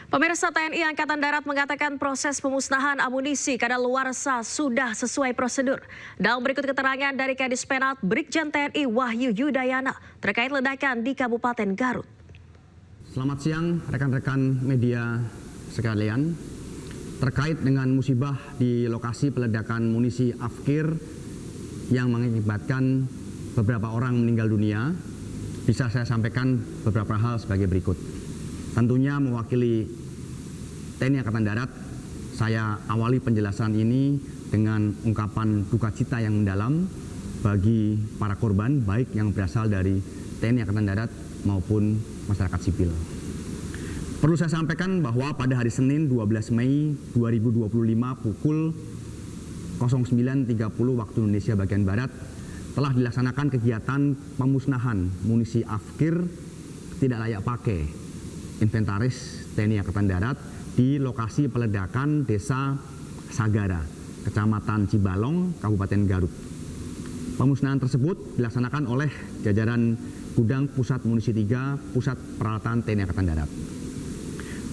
Pemirsa, TNI Angkatan Darat mengatakan proses pemusnahan amunisi kadaluarsa sudah sesuai prosedur. Dan berikut keterangan dari Kadis Penat Brigjen TNI Wahyu Yudayana terkait ledakan di Kabupaten Garut. Selamat siang rekan-rekan media sekalian. Terkait dengan musibah di lokasi peledakan munisi Afkir yang mengakibatkan beberapa orang meninggal dunia, bisa saya sampaikan beberapa hal sebagai berikut. Tentunya mewakili TNI Angkatan Darat, saya awali penjelasan ini dengan ungkapan duka cita yang mendalam bagi para korban, baik yang berasal dari TNI Angkatan Darat maupun masyarakat sipil. Perlu saya sampaikan bahwa pada hari Senin 12 Mei 2025 pukul 09.30 waktu Indonesia bagian Barat telah dilaksanakan kegiatan pemusnahan munisi Afkir tidak layak pakai inventaris TNI Angkatan Darat di lokasi peledakan Desa Sagara, Kecamatan Cibalong, Kabupaten Garut. Pemusnahan tersebut dilaksanakan oleh jajaran Gudang Pusat Munisi 3 Pusat Peralatan TNI Angkatan Darat.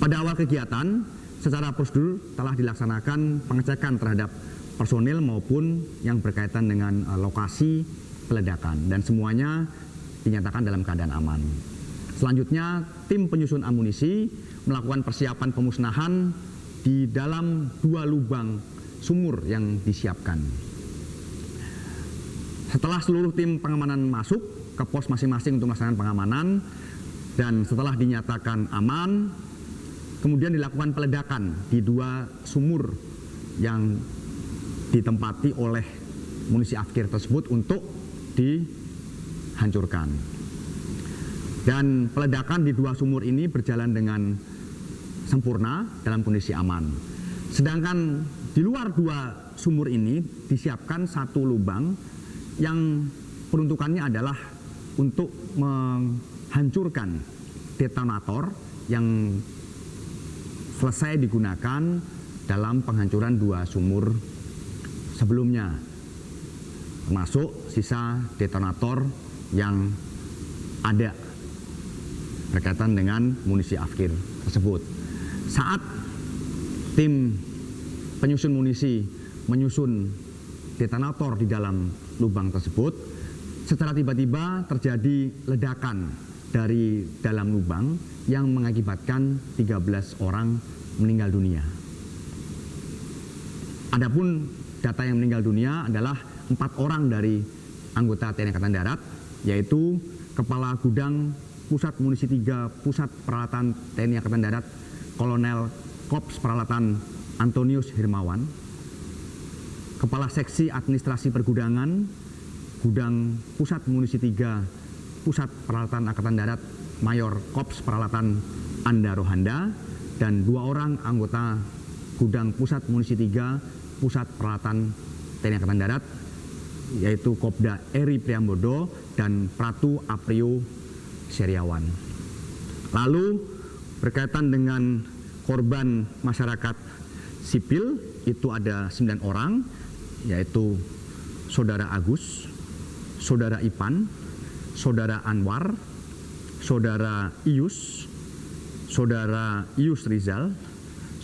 Pada awal kegiatan, secara prosedur telah dilaksanakan pengecekan terhadap personil maupun yang berkaitan dengan lokasi peledakan dan semuanya dinyatakan dalam keadaan aman. Selanjutnya, tim penyusun amunisi melakukan persiapan pemusnahan di dalam 2 lubang sumur yang disiapkan. Setelah seluruh tim pengamanan masuk ke pos masing-masing untuk melaksanakan pengamanan dan setelah dinyatakan aman, kemudian dilakukan peledakan di 2 sumur yang ditempati oleh munisi Afkir tersebut untuk dihancurkan. Dan peledakan di 2 sumur ini berjalan dengan sempurna dalam kondisi aman. Sedangkan di luar 2 sumur ini disiapkan 1 lubang yang peruntukannya adalah untuk menghancurkan detonator yang selesai digunakan dalam penghancuran 2 sumur sebelumnya, termasuk sisa detonator yang ada berkaitan dengan munisi Afkir tersebut. Saat tim penyusun munisi menyusun detonator di dalam lubang tersebut, secara tiba-tiba terjadi ledakan dari dalam lubang yang mengakibatkan 13 orang meninggal dunia. Adapun data yang meninggal dunia adalah 4 orang dari anggota TNI Angkatan Darat, yaitu Kepala Gudang Pusat Munisi 3 Pusat Peralatan TNI Angkatan Darat Kolonel Korps Peralatan Antonius Hermawan, Kepala Seksi Administrasi Pergudangan Gudang Pusat Munisi 3 Pusat Peralatan Angkatan Darat Mayor Korps Peralatan Anda Rohanda, dan 2 orang anggota Gudang Pusat Munisi 3 Pusat Peralatan TNI Angkatan Darat, yaitu Kopda Eri Priambodo dan Pratu Aprio Seriawan. Lalu berkaitan dengan korban masyarakat sipil itu ada 9 orang, yaitu Saudara Agus, Saudara Ipan, Saudara Anwar, Saudara Ius, Saudara Ius Rizal,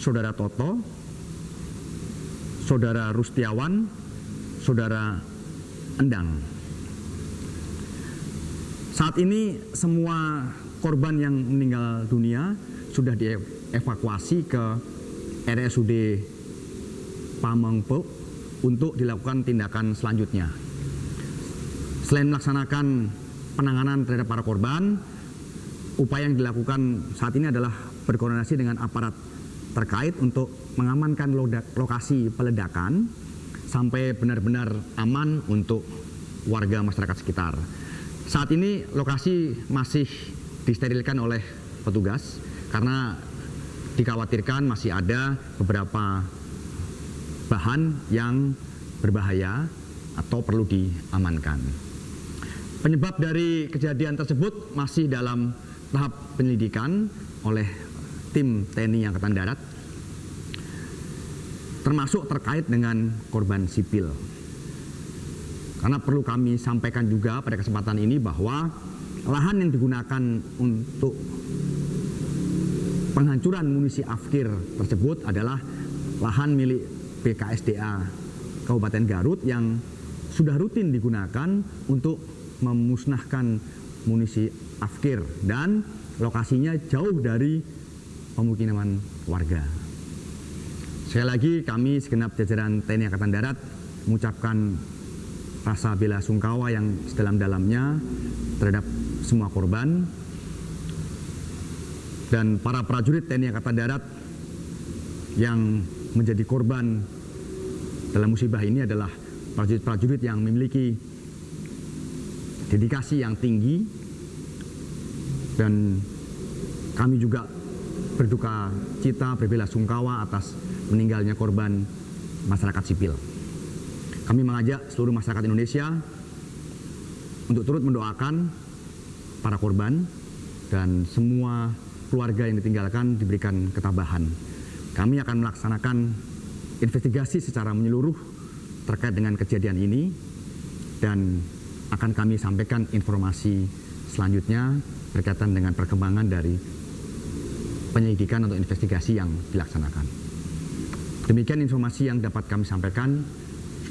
Saudara Toto, Saudara Rustiawan, Saudara Endang. Saat ini semua korban yang meninggal dunia sudah dievakuasi ke RSUD Pamengpeuk untuk dilakukan tindakan selanjutnya. Selain melaksanakan penanganan terhadap para korban, upaya yang dilakukan saat ini adalah berkoordinasi dengan aparat terkait untuk mengamankan lokasi peledakan sampai benar-benar aman untuk warga masyarakat sekitar. Saat ini lokasi masih disterilkan oleh petugas karena dikhawatirkan masih ada beberapa bahan yang berbahaya atau perlu diamankan. Penyebab dari kejadian tersebut masih dalam tahap penyelidikan oleh tim TNI Angkatan Darat, termasuk terkait dengan korban sipil. Karena perlu kami sampaikan juga pada kesempatan ini bahwa lahan yang digunakan untuk penghancuran munisi Afkir tersebut adalah lahan milik BKSDA Kabupaten Garut yang sudah rutin digunakan untuk memusnahkan munisi Afkir dan lokasinya jauh dari pemukiman warga. Sekali lagi kami segenap jajaran TNI Angkatan Darat mengucapkan rasa bela sungkawa yang sedalam-dalamnya terhadap semua korban dan para prajurit TNI Angkatan Darat yang menjadi korban dalam musibah ini adalah prajurit-prajurit yang memiliki dedikasi yang tinggi, dan kami juga berduka cita, berbela sungkawa atas meninggalnya korban masyarakat sipil. Kami mengajak seluruh masyarakat Indonesia untuk turut mendoakan para korban dan semua keluarga yang ditinggalkan diberikan ketabahan. Kami akan melaksanakan investigasi secara menyeluruh terkait dengan kejadian ini dan akan kami sampaikan informasi selanjutnya berkaitan dengan perkembangan dari penyelidikan atau investigasi yang dilaksanakan. Demikian informasi yang dapat kami sampaikan.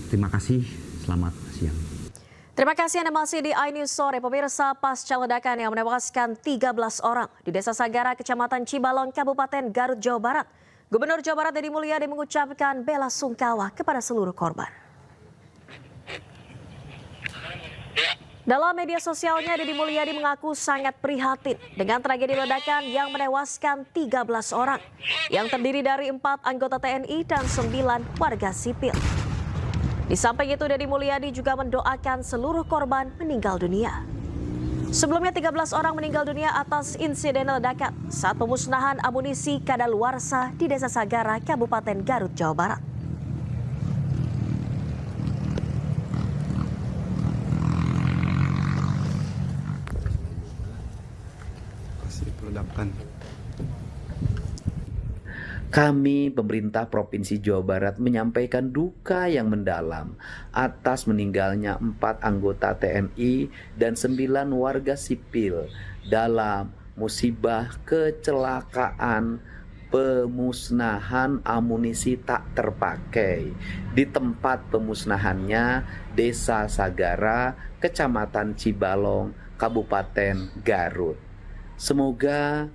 Terima kasih, selamat siang. Terima kasih Anda masih di iNews Sore. Pemirsa, pasca ledakan yang menewaskan 13 orang di Desa Sagara, Kecamatan Cibalong, Kabupaten Garut, Jawa Barat, Gubernur Jawa Barat Deddy Mulyadi mengucapkan bela sungkawa kepada seluruh korban. Dalam media sosialnya, Deddy Mulyadi mengaku sangat prihatin dengan tragedi ledakan yang menewaskan 13 orang, yang terdiri dari 4 anggota TNI dan 9 warga sipil. Di samping itu, Deddy Mulyadi juga mendoakan seluruh korban meninggal dunia. Sebelumnya 13 orang meninggal dunia atas insiden ledakan saat pemusnahan amunisi kadaluarsa di Desa Sagara, Kabupaten Garut, Jawa Barat. Kami, pemerintah Provinsi Jawa Barat, menyampaikan duka yang mendalam atas meninggalnya 4 anggota TNI dan 9 warga sipil dalam musibah kecelakaan pemusnahan amunisi tak terpakai di tempat pemusnahannya Desa Sagara, Kecamatan Cibalong, Kabupaten Garut. Semoga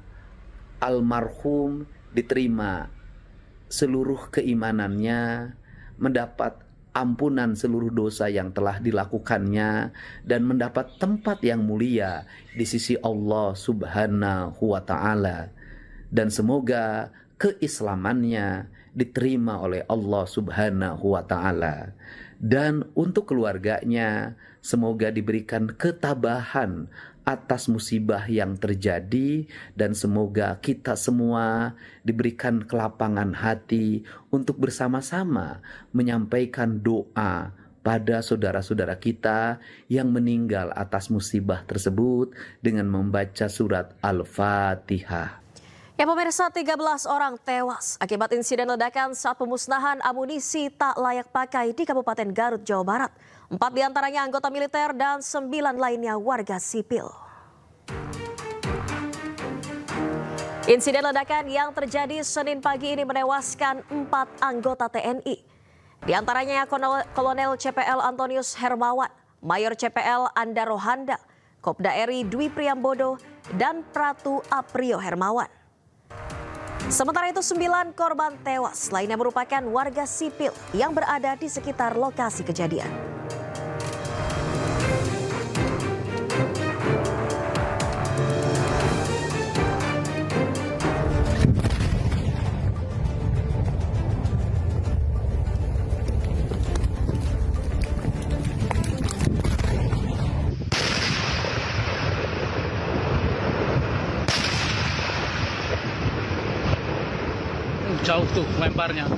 almarhum diterima seluruh keimanannya, mendapat ampunan seluruh dosa yang telah dilakukannya, dan mendapat tempat yang mulia di sisi Allah Subhanahu wa Ta'ala. Dan semoga keislamannya diterima oleh Allah Subhanahu wa Ta'ala. Dan untuk keluarganya, semoga diberikan ketabahan atas musibah yang terjadi, dan semoga kita semua diberikan kelapangan hati untuk bersama-sama menyampaikan doa pada saudara-saudara kita yang meninggal atas musibah tersebut dengan membaca surat Al-Fatihah. Ya pemirsa, 13 orang tewas akibat insiden ledakan saat pemusnahan amunisi tak layak pakai di Kabupaten Garut, Jawa Barat. 4 diantaranya anggota militer dan 9 lainnya warga sipil. Insiden ledakan yang terjadi Senin pagi ini menewaskan 4 anggota TNI. Di antaranya Kolonel CPL Antonius Hermawan, Mayor CPL Anda Rohanda, Kopda RI Dwi Priambodo, dan Pratu Aprio Hermawan. Sementara itu 9 korban tewas lainnya merupakan warga sipil yang berada di sekitar lokasi kejadian. Jauh tuh lemparnya.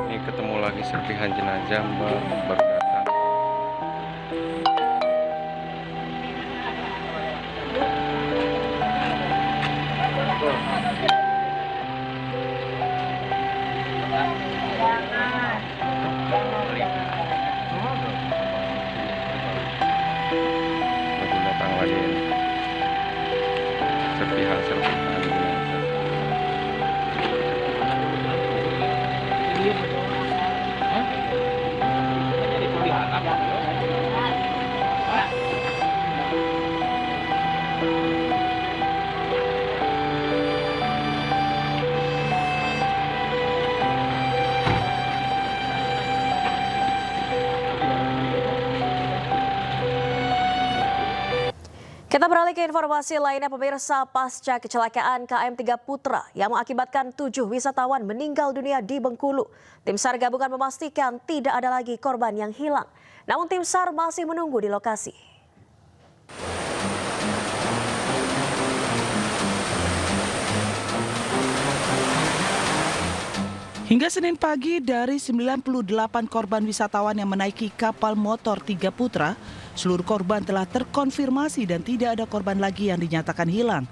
Ini ketemu lagi serpihan jenazah baru datang. Kita beralih ke informasi lainnya, pemirsa. Pasca kecelakaan KM 3 Putra yang mengakibatkan 7 wisatawan meninggal dunia di Bengkulu, tim SAR gabungan memastikan tidak ada lagi korban yang hilang. Namun tim SAR masih menunggu di lokasi. Hingga Senin pagi, dari 98 korban wisatawan yang menaiki kapal motor 3 Putra, seluruh korban telah terkonfirmasi dan tidak ada korban lagi yang dinyatakan hilang.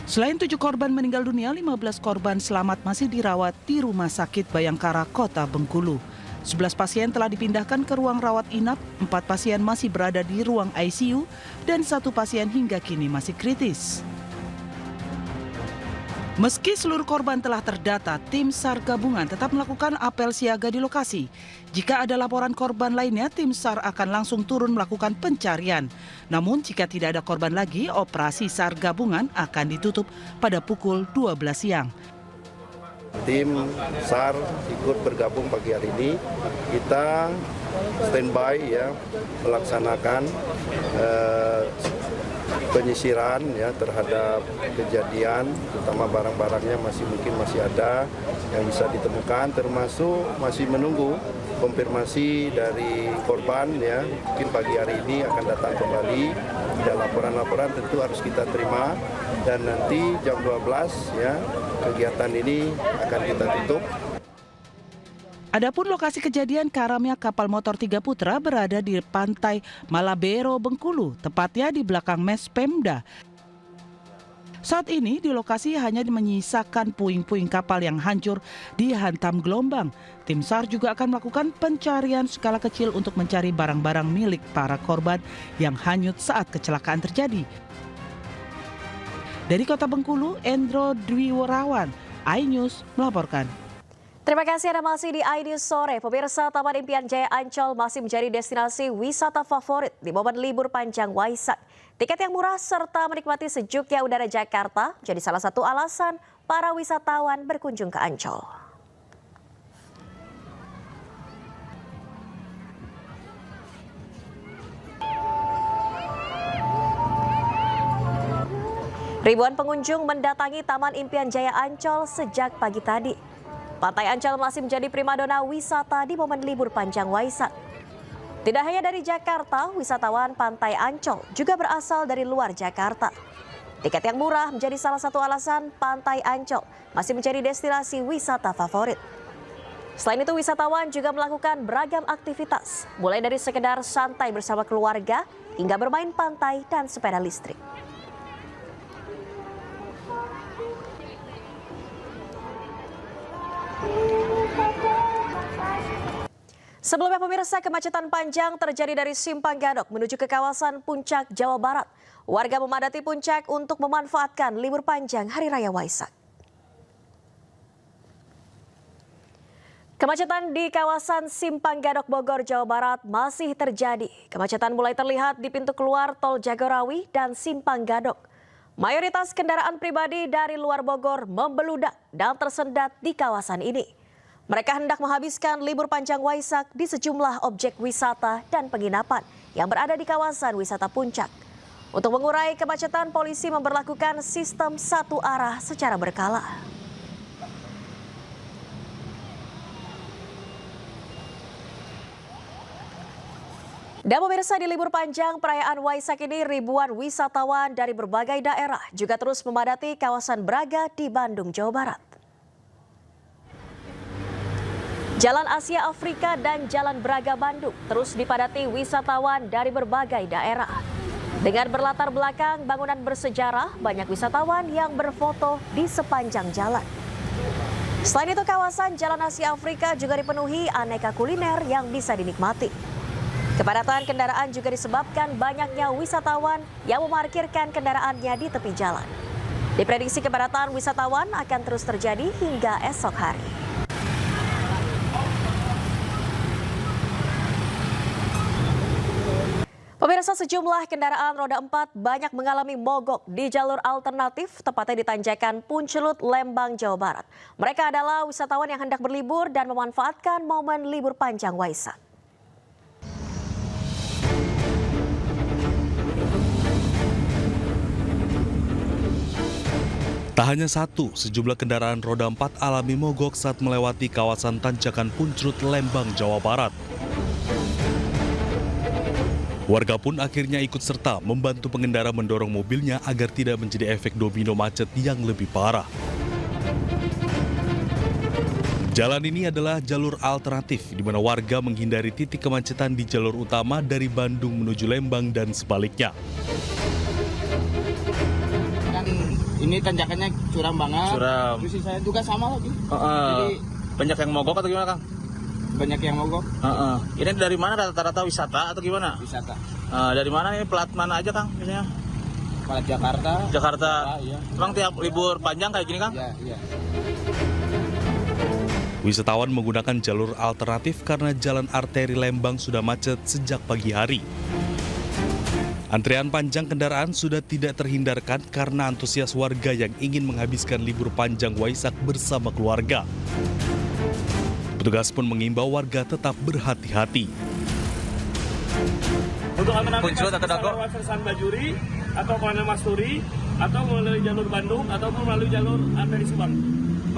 Selain 7 korban meninggal dunia, 15 korban selamat masih dirawat di Rumah Sakit Bayangkara, Kota Bengkulu. 11 pasien telah dipindahkan ke ruang rawat inap, 4 pasien masih berada di ruang ICU, dan 1 pasien hingga kini masih kritis. Meski seluruh korban telah terdata, tim SAR gabungan tetap melakukan apel siaga di lokasi. Jika ada laporan korban lainnya, tim SAR akan langsung turun melakukan pencarian. Namun jika tidak ada korban lagi, operasi SAR gabungan akan ditutup pada pukul 12 siang. Tim SAR ikut bergabung pagi hari ini. Kita standby ya, melaksanakan penyisiran ya terhadap kejadian, terutama barang-barangnya mungkin masih ada yang bisa ditemukan, termasuk masih menunggu konfirmasi dari korban ya. Mungkin pagi hari ini akan datang kembali. Dan laporan-laporan tentu harus kita terima, dan nanti jam 12 ya kegiatan ini akan kita tutup. Adapun lokasi kejadian karamnya kapal motor 3 Putra berada di pantai Malabero, Bengkulu, tepatnya di belakang Mes Pemda. Saat ini di lokasi hanya menyisakan puing-puing kapal yang hancur dihantam gelombang. Tim SAR juga akan melakukan pencarian skala kecil untuk mencari barang-barang milik para korban yang hanyut saat kecelakaan terjadi. Dari Kota Bengkulu, Endro Dwiwarawan, iNews melaporkan. Terima kasih Anda masih di iNews Sore. Pemirsa, Taman Impian Jaya Ancol masih menjadi destinasi wisata favorit di momen libur panjang Waisak. Tiket yang murah serta menikmati sejuknya udara Jakarta jadi salah satu alasan para wisatawan berkunjung ke Ancol. Ribuan pengunjung mendatangi Taman Impian Jaya Ancol sejak pagi tadi. Pantai Ancol masih menjadi primadona wisata di momen libur panjang Waisak. Tidak hanya dari Jakarta, wisatawan Pantai Ancol juga berasal dari luar Jakarta. Tiket yang murah menjadi salah satu alasan Pantai Ancol masih menjadi destinasi wisata favorit. Selain itu, wisatawan juga melakukan beragam aktivitas, mulai dari sekedar santai bersama keluarga hingga bermain pantai dan sepeda listrik. Sebelumnya pemirsa, kemacetan panjang terjadi dari Simpang Gadok menuju ke kawasan Puncak, Jawa Barat. Warga memadati Puncak untuk memanfaatkan libur panjang Hari Raya Waisak. Kemacetan di kawasan Simpang Gadok, Bogor, Jawa Barat masih terjadi. Kemacetan mulai terlihat di pintu keluar Tol Jagorawi dan Simpang Gadok. Mayoritas kendaraan pribadi dari luar Bogor membeludak dan tersendat di kawasan ini. Mereka hendak menghabiskan libur panjang Waisak di sejumlah objek wisata dan penginapan yang berada di kawasan wisata Puncak. Untuk mengurai kemacetan, polisi memberlakukan sistem satu arah secara berkala. Dan pemirsa, di libur panjang perayaan Waisak ini, ribuan wisatawan dari berbagai daerah juga terus memadati kawasan Braga di Bandung, Jawa Barat. Jalan Asia Afrika dan Jalan Braga Bandung terus dipadati wisatawan dari berbagai daerah. Dengan berlatar belakang bangunan bersejarah, banyak wisatawan yang berfoto di sepanjang jalan. Selain itu, kawasan Jalan Asia Afrika juga dipenuhi aneka kuliner yang bisa dinikmati. Kepadatan kendaraan juga disebabkan banyaknya wisatawan yang memarkirkan kendaraannya di tepi jalan. Diprediksi kepadatan wisatawan akan terus terjadi hingga esok hari. Pemirsa, sejumlah kendaraan roda 4 banyak mengalami mogok di jalur alternatif, tepatnya di Tanjakan Puncelut, Lembang, Jawa Barat. Mereka adalah wisatawan yang hendak berlibur dan memanfaatkan momen libur panjang Waisak. Tak hanya satu, sejumlah kendaraan roda 4 alami mogok saat melewati kawasan Tanjakan Puncrut, Lembang, Jawa Barat. Warga pun akhirnya ikut serta membantu pengendara mendorong mobilnya agar tidak menjadi efek domino macet yang lebih parah. Jalan ini adalah jalur alternatif di mana warga menghindari titik kemacetan di jalur utama dari Bandung menuju Lembang dan sebaliknya. Ini tanjakannya curam banget. Curam. Terus saya juga sama lagi. Jadi Banyak yang mogok atau gimana, Kang? banyak yang mogok. Ini dari mana, rata-rata wisata atau gimana? Wisata. Dari mana ini, plat mana aja, Kang? Biasanya? Plat Jakarta. Jakarta. Iya. Emang tiap libur panjang kayak gini, Kang? Iya. Wisatawan menggunakan jalur alternatif karena jalan arteri Lembang sudah macet sejak pagi hari. Antrian panjang kendaraan sudah tidak terhindarkan karena antusias warga yang ingin menghabiskan libur panjang Waisak bersama keluarga. Petugas pun mengimbau warga tetap berhati-hati. Untuk anak-anak Puncrut atau Dago? lewat Sersan Bajuri atau Kolonel Masturi atau melalui jalur Bandung ataupun melalui jalur arteri Subang.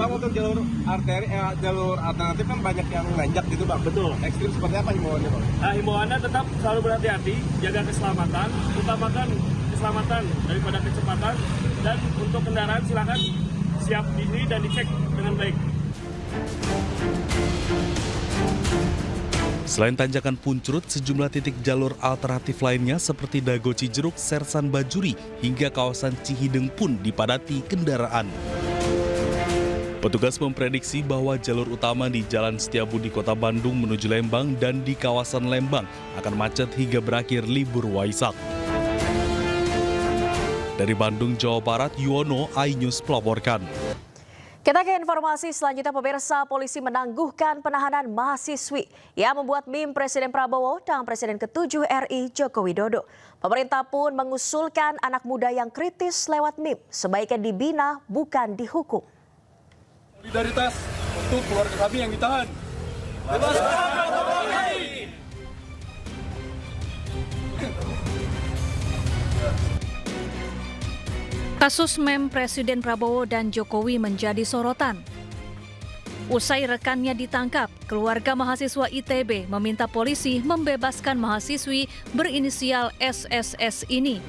Bang, untuk jalur arteri, jalur alternatif kan banyak yang nanjak gitu, Bang. Betul. Ekstrim seperti apa himbauannya, Bang? Nah, himbauannya tetap selalu berhati-hati, jaga keselamatan, utamakan keselamatan daripada kecepatan, dan untuk kendaraan silakan siap diri dan dicek dengan baik. Selain Tanjakan Puncrut, sejumlah titik jalur alternatif lainnya seperti Dago Cijeruk, Sersan Bajuri, hingga kawasan Cihideng pun dipadati kendaraan. Petugas memprediksi bahwa jalur utama di Jalan Setiabudi Kota Bandung menuju Lembang dan di kawasan Lembang akan macet hingga berakhir libur Waisak. Dari Bandung, Jawa Barat, Yuwono, iNews melaporkan. Kita ke informasi selanjutnya, pemirsa. Polisi menangguhkan penahanan mahasiswi yang membuat meme Presiden Prabowo dan Presiden ke-7 RI Joko Widodo. Pemerintah pun mengusulkan anak muda yang kritis lewat meme sebaiknya dibina, bukan dihukum. Solidaritas untuk keluarga kami yang ditahan. Kasus meme Presiden Prabowo dan Jokowi menjadi sorotan. Usai rekannya ditangkap, keluarga mahasiswa ITB meminta polisi membebaskan mahasiswi berinisial SSS ini.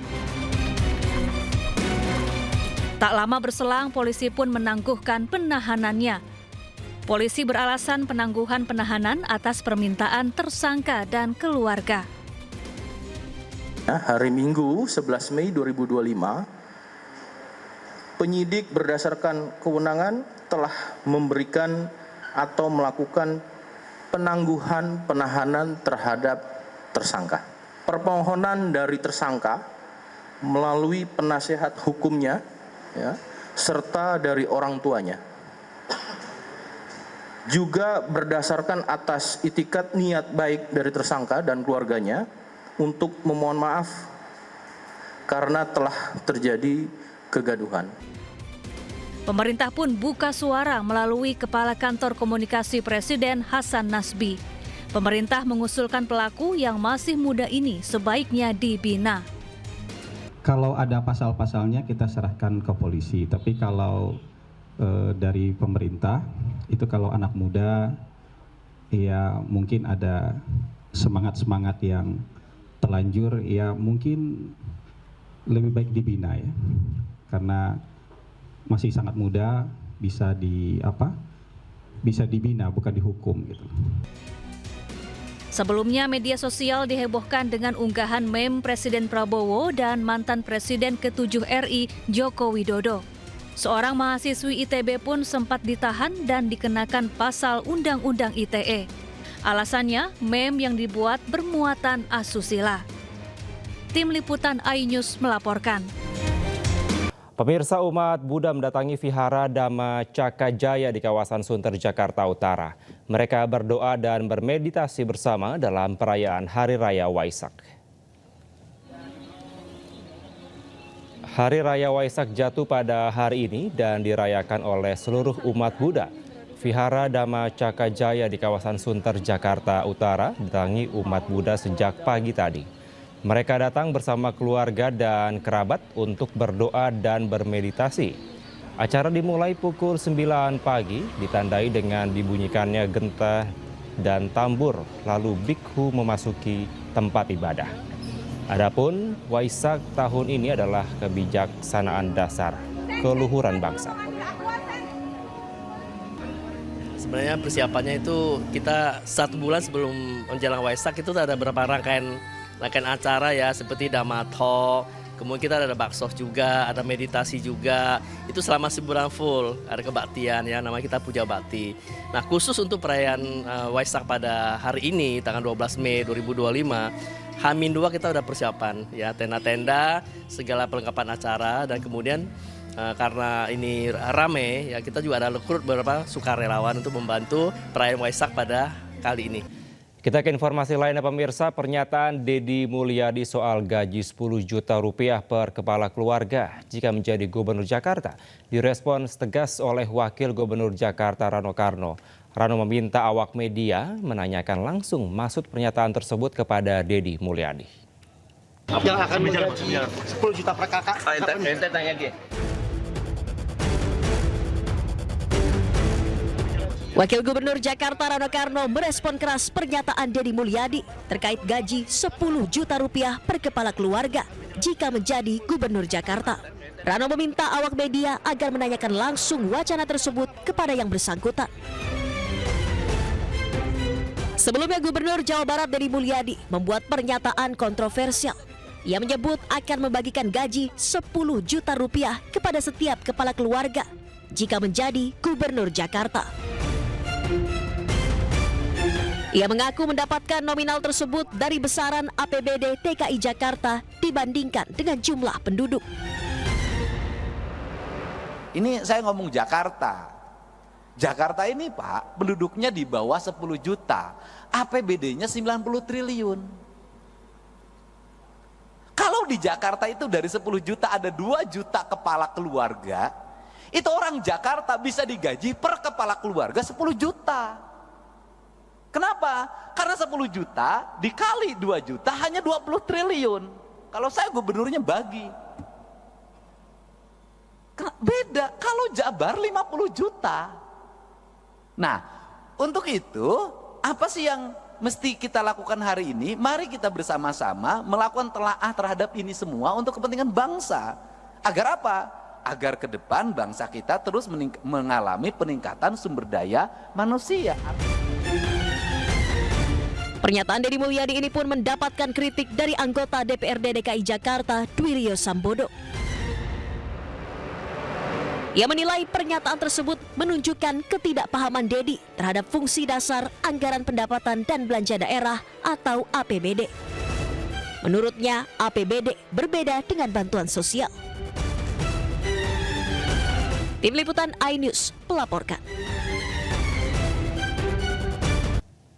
Tak lama berselang, polisi pun menangguhkan penahanannya. Polisi beralasan penangguhan penahanan atas permintaan tersangka dan keluarga. Hari Minggu 11 Mei 2025, penyidik berdasarkan kewenangan telah memberikan atau melakukan penangguhan penahanan terhadap tersangka. Permohonan dari tersangka melalui penasehat hukumnya, serta dari orang tuanya. Juga berdasarkan atas itikat niat baik dari tersangka dan keluarganya untuk memohon maaf karena telah terjadi kegaduhan. Pemerintah pun buka suara melalui Kepala Kantor Komunikasi Presiden Hasan Nasbi. Pemerintah mengusulkan pelaku yang masih muda ini sebaiknya dibina. Kalau ada pasal-pasalnya kita serahkan ke polisi, tapi kalau dari pemerintah itu kalau anak muda ya mungkin ada semangat-semangat yang terlanjur, ya mungkin lebih baik dibina ya. Karena masih sangat muda, bisa dibina bukan dihukum gitu. Sebelumnya media sosial dihebohkan dengan unggahan meme Presiden Prabowo dan mantan Presiden ke-7 RI Joko Widodo. Seorang mahasiswi ITB pun sempat ditahan dan dikenakan pasal Undang-Undang ITE. Alasannya, meme yang dibuat bermuatan asusila. Tim Liputan iNews melaporkan. Pemirsa, umat Buddha mendatangi Vihara Dhamma Caka Jaya di kawasan Sunter, Jakarta Utara. Mereka berdoa dan bermeditasi bersama dalam perayaan Hari Raya Waisak. Hari Raya Waisak jatuh pada hari ini dan dirayakan oleh seluruh umat Buddha. Vihara Dhamma Caka Jaya di kawasan Sunter, Jakarta Utara didatangi umat Buddha sejak pagi tadi. Mereka datang bersama keluarga dan kerabat untuk berdoa dan bermeditasi. Acara dimulai pukul 9 pagi, ditandai dengan dibunyikannya genta dan tambur, lalu bikhu memasuki tempat ibadah. Adapun Waisak tahun ini adalah kebijaksanaan dasar keluhuran bangsa. Sebenarnya persiapannya itu kita 1 bulan sebelum menjelang Waisak itu ada beberapa rangkaian acara ya, seperti Damatho, kemudian kita ada bakso juga, ada meditasi juga. Itu selama sebulan full, ada kebaktian ya, nama kita Puja Bakti. Nah, khusus untuk perayaan Waisak pada hari ini, tanggal 12 Mei 2025, H-2 kita udah persiapan ya, tenda-tenda, segala perlengkapan acara, dan kemudian karena ini rame ya, kita juga ada rekrut beberapa sukarelawan untuk membantu perayaan Waisak pada kali ini. Kita ke informasi lainnya pemirsa, pernyataan Deddy Mulyadi soal gaji 10 juta rupiah per kepala keluarga jika menjadi Gubernur Jakarta direspons tegas oleh Wakil Gubernur Jakarta Rano Karno. Rano meminta awak media menanyakan langsung maksud pernyataan tersebut kepada Deddy Mulyadi. Yang akan menjadi 10 juta per kakak. Ente tanya dia. Wakil Gubernur Jakarta Rano Karno merespon keras pernyataan Deddy Mulyadi terkait gaji 10 juta rupiah per kepala keluarga jika menjadi Gubernur Jakarta. Rano meminta awak media agar menanyakan langsung wacana tersebut kepada yang bersangkutan. Sebelumnya Gubernur Jawa Barat Deddy Mulyadi membuat pernyataan kontroversial. Ia menyebut akan membagikan gaji 10 juta rupiah kepada setiap kepala keluarga jika menjadi Gubernur Jakarta. Ia mengaku mendapatkan nominal tersebut dari besaran APBD TKI Jakarta dibandingkan dengan jumlah penduduk. Ini saya ngomong Jakarta. Jakarta ini Pak, penduduknya di bawah 10 juta. APBD-nya 90 triliun. Kalau di Jakarta itu dari 10 juta ada 2 juta kepala keluarga, itu orang Jakarta bisa digaji per kepala keluarga 10 juta. Kenapa? Karena 10 juta dikali 2 juta hanya 20 triliun. Kalau saya gubernurnya bagi. Beda, kalau Jabar 50 juta. Nah, untuk itu apa sih yang mesti kita lakukan hari ini? Mari kita bersama-sama melakukan telaah terhadap ini semua untuk kepentingan bangsa. Agar apa? Agar ke depan bangsa kita terus mengalami peningkatan sumber daya manusia. Pernyataan Deddy Mulyadi ini pun mendapatkan kritik dari anggota DPRD DKI Jakarta, Dwiryo Sambodo. Ia menilai pernyataan tersebut menunjukkan ketidakpahaman Deddy terhadap fungsi dasar anggaran pendapatan dan belanja daerah atau APBD. Menurutnya, APBD berbeda dengan bantuan sosial. Tim Liputan iNews melaporkan.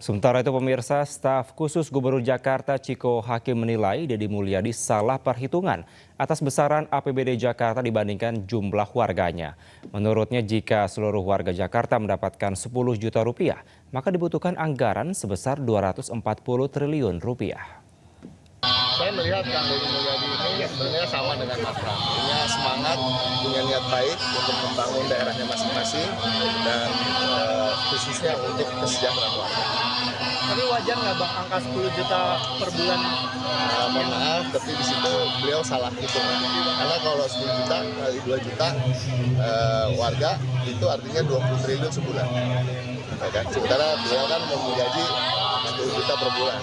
Sementara itu pemirsa, staf khusus Gubernur Jakarta Chiko Hakim menilai Deddy Mulyadi salah perhitungan atas besaran APBD Jakarta dibandingkan jumlah warganya. Menurutnya jika seluruh warga Jakarta mendapatkan 10 juta rupiah, maka dibutuhkan anggaran sebesar 240 triliun rupiah. Saya melihat Kang Deddy Mulyadi ini sebenarnya sama dengan Mas Pram, punya semangat, punya niat baik untuk membangun daerahnya masing-masing dan khususnya untuk kesejahteraan warga. Tapi wajar nggak Bang angka 10 juta per bulan? Mohon maaf, tapi di situ beliau salah hitung. Karena kalau 10 juta kali 2 juta warga itu artinya 20 triliun sebulan. Ya kan? Sementara beliau kan mau gaji 10 juta per bulan.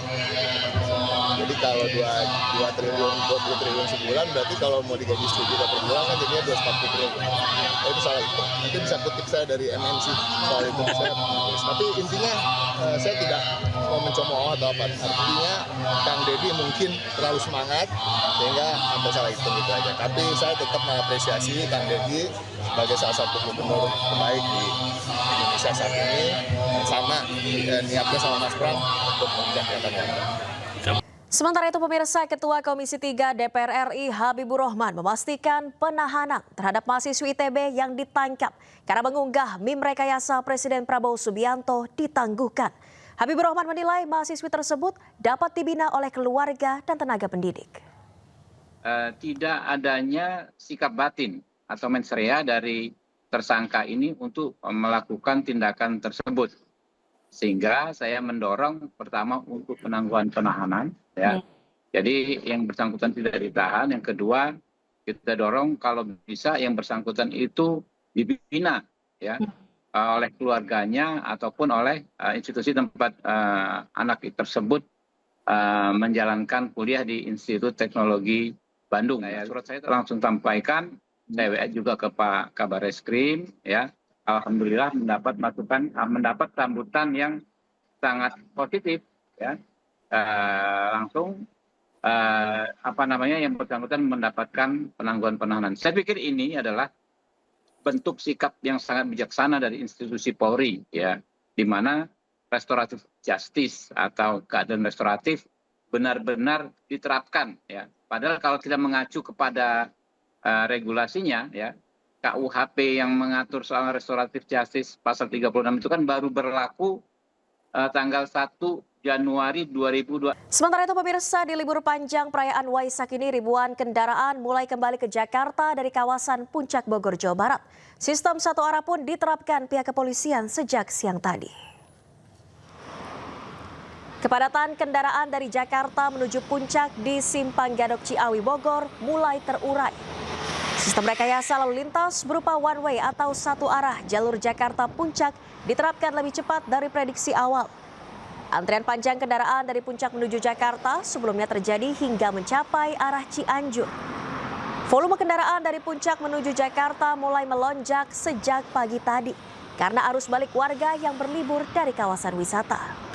Jadi kalau 2 triliun, 20 triliun sebulan, berarti kalau mau digaji 10 juta per bulan kan jadinya 240 triliun. Itu salah itu. Nanti bisa kutip saya dari MNC soal itu. Tapi intinya saya tidak mau mencemooh atau apa. Artinya Kang Deddy mungkin terlalu semangat sehingga sampai salah hitung gitu aja. Tapi saya tetap mengapresiasi Kang Deddy sebagai salah satu gubernur terbaik di Indonesia saat ini. Sama niatnya sama Mas Pram untuk menjaga warga. Sementara itu pemirsa, Ketua Komisi 3 DPR RI Habibur Rahman memastikan penahanan terhadap mahasiswi ITB yang ditangkap karena mengunggah meme rekayasa Presiden Prabowo Subianto ditangguhkan. Habibur Rahman menilai mahasiswi tersebut dapat dibina oleh keluarga dan tenaga pendidik. Tidak adanya sikap batin atau mens rea dari tersangka ini untuk melakukan tindakan tersebut. Sehingga saya mendorong pertama untuk penangguhan penahanan, ya. Jadi yang bersangkutan tidak ditahan. Yang kedua, kita dorong kalau bisa yang bersangkutan itu dibina, ya, oleh keluarganya ataupun oleh institusi tempat anak tersebut menjalankan kuliah di Institut Teknologi Bandung. Surat saya langsung sampaikan, saya WA juga ke Pak Kabar Reskrim, ya. Alhamdulillah mendapat sambutan yang sangat positif, ya. Langsung yang bersangkutan mendapatkan penangguhan penahanan. Saya pikir ini adalah bentuk sikap yang sangat bijaksana dari institusi Polri, ya, di mana restoratif justice atau keadilan restoratif benar-benar diterapkan, ya. Padahal kalau kita mengacu kepada regulasinya, ya, KUHP yang mengatur soal restoratif justice pasal 36 itu kan baru berlaku tanggal 1 Januari 2002. Sementara itu pemirsa, di libur panjang perayaan Waisak ini ribuan kendaraan mulai kembali ke Jakarta dari kawasan Puncak Bogor, Jawa Barat. Sistem satu arah pun diterapkan pihak kepolisian sejak siang tadi. Kepadatan kendaraan dari Jakarta menuju Puncak di Simpang Gadok Ciawi Bogor mulai terurai. Sistem rekayasa lalu lintas berupa one way atau satu arah jalur Jakarta Puncak diterapkan lebih cepat dari prediksi awal. Antrian panjang kendaraan dari Puncak menuju Jakarta sebelumnya terjadi hingga mencapai arah Cianjur. Volume kendaraan dari Puncak menuju Jakarta mulai melonjak sejak pagi tadi karena arus balik warga yang berlibur dari kawasan wisata.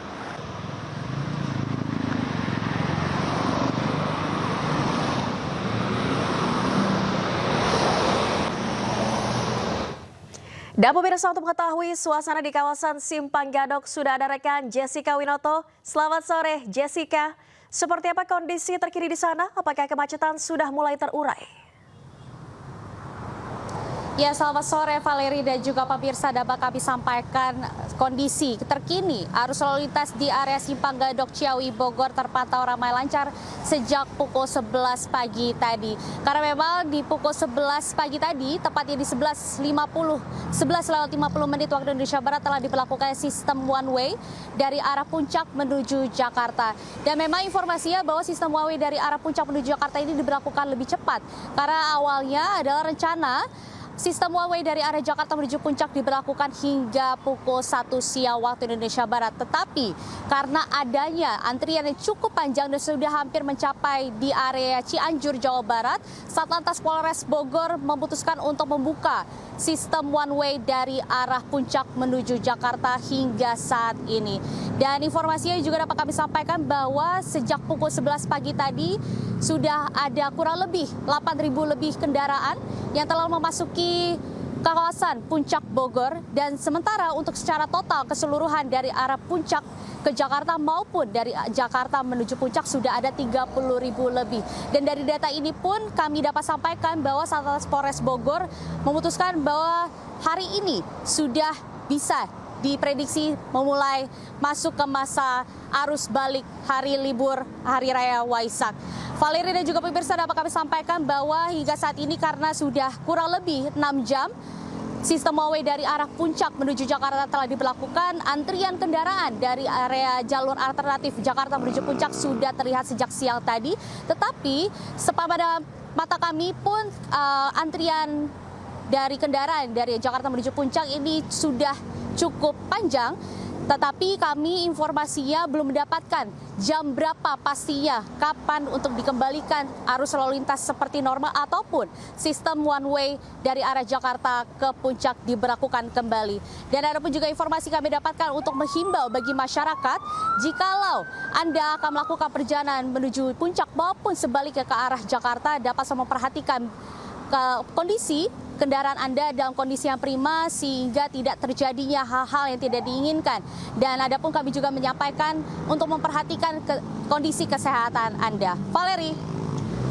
Dan pemirsa, untuk mengetahui suasana di kawasan Simpang Gadok sudah ada rekan Jessica Winoto. Selamat sore Jessica, seperti apa kondisi terkini di sana? Apakah kemacetan sudah mulai terurai? Ya, selamat sore Valeri dan juga pemirsa, dapat kami sampaikan kondisi terkini arus lalu lintas di area Simpang Gadok Ciawi Bogor terpantau ramai lancar sejak pukul 11 pagi tadi. Karena memang di pukul 11 pagi tadi, tepatnya di 11.50 waktu Indonesia Barat telah diberlakukan sistem one way dari arah Puncak menuju Jakarta. Dan memang informasinya bahwa sistem one way dari arah Puncak menuju Jakarta ini diberlakukan lebih cepat. Karena awalnya adalah rencana sistem one way dari arah Jakarta menuju Puncak diberlakukan hingga pukul 1 siang waktu Indonesia Barat. Tetapi karena adanya antrian yang cukup panjang dan sudah hampir mencapai di area Cianjur, Jawa Barat, Satlantas Polres Bogor memutuskan untuk membuka sistem one way dari arah Puncak menuju Jakarta hingga saat ini. Dan informasinya juga dapat kami sampaikan bahwa sejak pukul 11 pagi tadi sudah ada kurang lebih 8.000 lebih kendaraan yang telah memasuki kawasan Puncak Bogor. Dan sementara untuk secara total keseluruhan dari arah Puncak ke Jakarta maupun dari Jakarta menuju Puncak sudah ada 30.000 lebih. Dan dari data ini pun kami dapat sampaikan bahwa Satlantas Polres Bogor memutuskan bahwa hari ini sudah bisa diprediksi memulai masuk ke masa arus balik hari libur Hari Raya Waisak. Valeri dan juga pemirsa, dapat kami sampaikan bahwa hingga saat ini karena sudah kurang lebih 6 jam sistem one way dari arah Puncak menuju Jakarta telah diberlakukan, antrian kendaraan dari area jalur alternatif Jakarta menuju Puncak sudah terlihat sejak siang tadi. Tetapi pada mata kami pun antrian dari kendaraan dari Jakarta menuju Puncak ini sudah cukup panjang, tetapi kami informasinya belum mendapatkan jam berapa pastinya kapan untuk dikembalikan arus lalu lintas seperti normal ataupun sistem one way dari arah Jakarta ke Puncak diberlakukan kembali. Dan ada pun juga informasi kami dapatkan untuk menghimbau bagi masyarakat, jikalau Anda akan melakukan perjalanan menuju Puncak maupun sebaliknya ke arah Jakarta, dapat memperhatikan kondisi kendaraan Anda dalam kondisi yang prima sehingga tidak terjadinya hal-hal yang tidak diinginkan. Dan ada pun kami juga menyampaikan untuk memperhatikan kondisi kesehatan Anda. Valeri.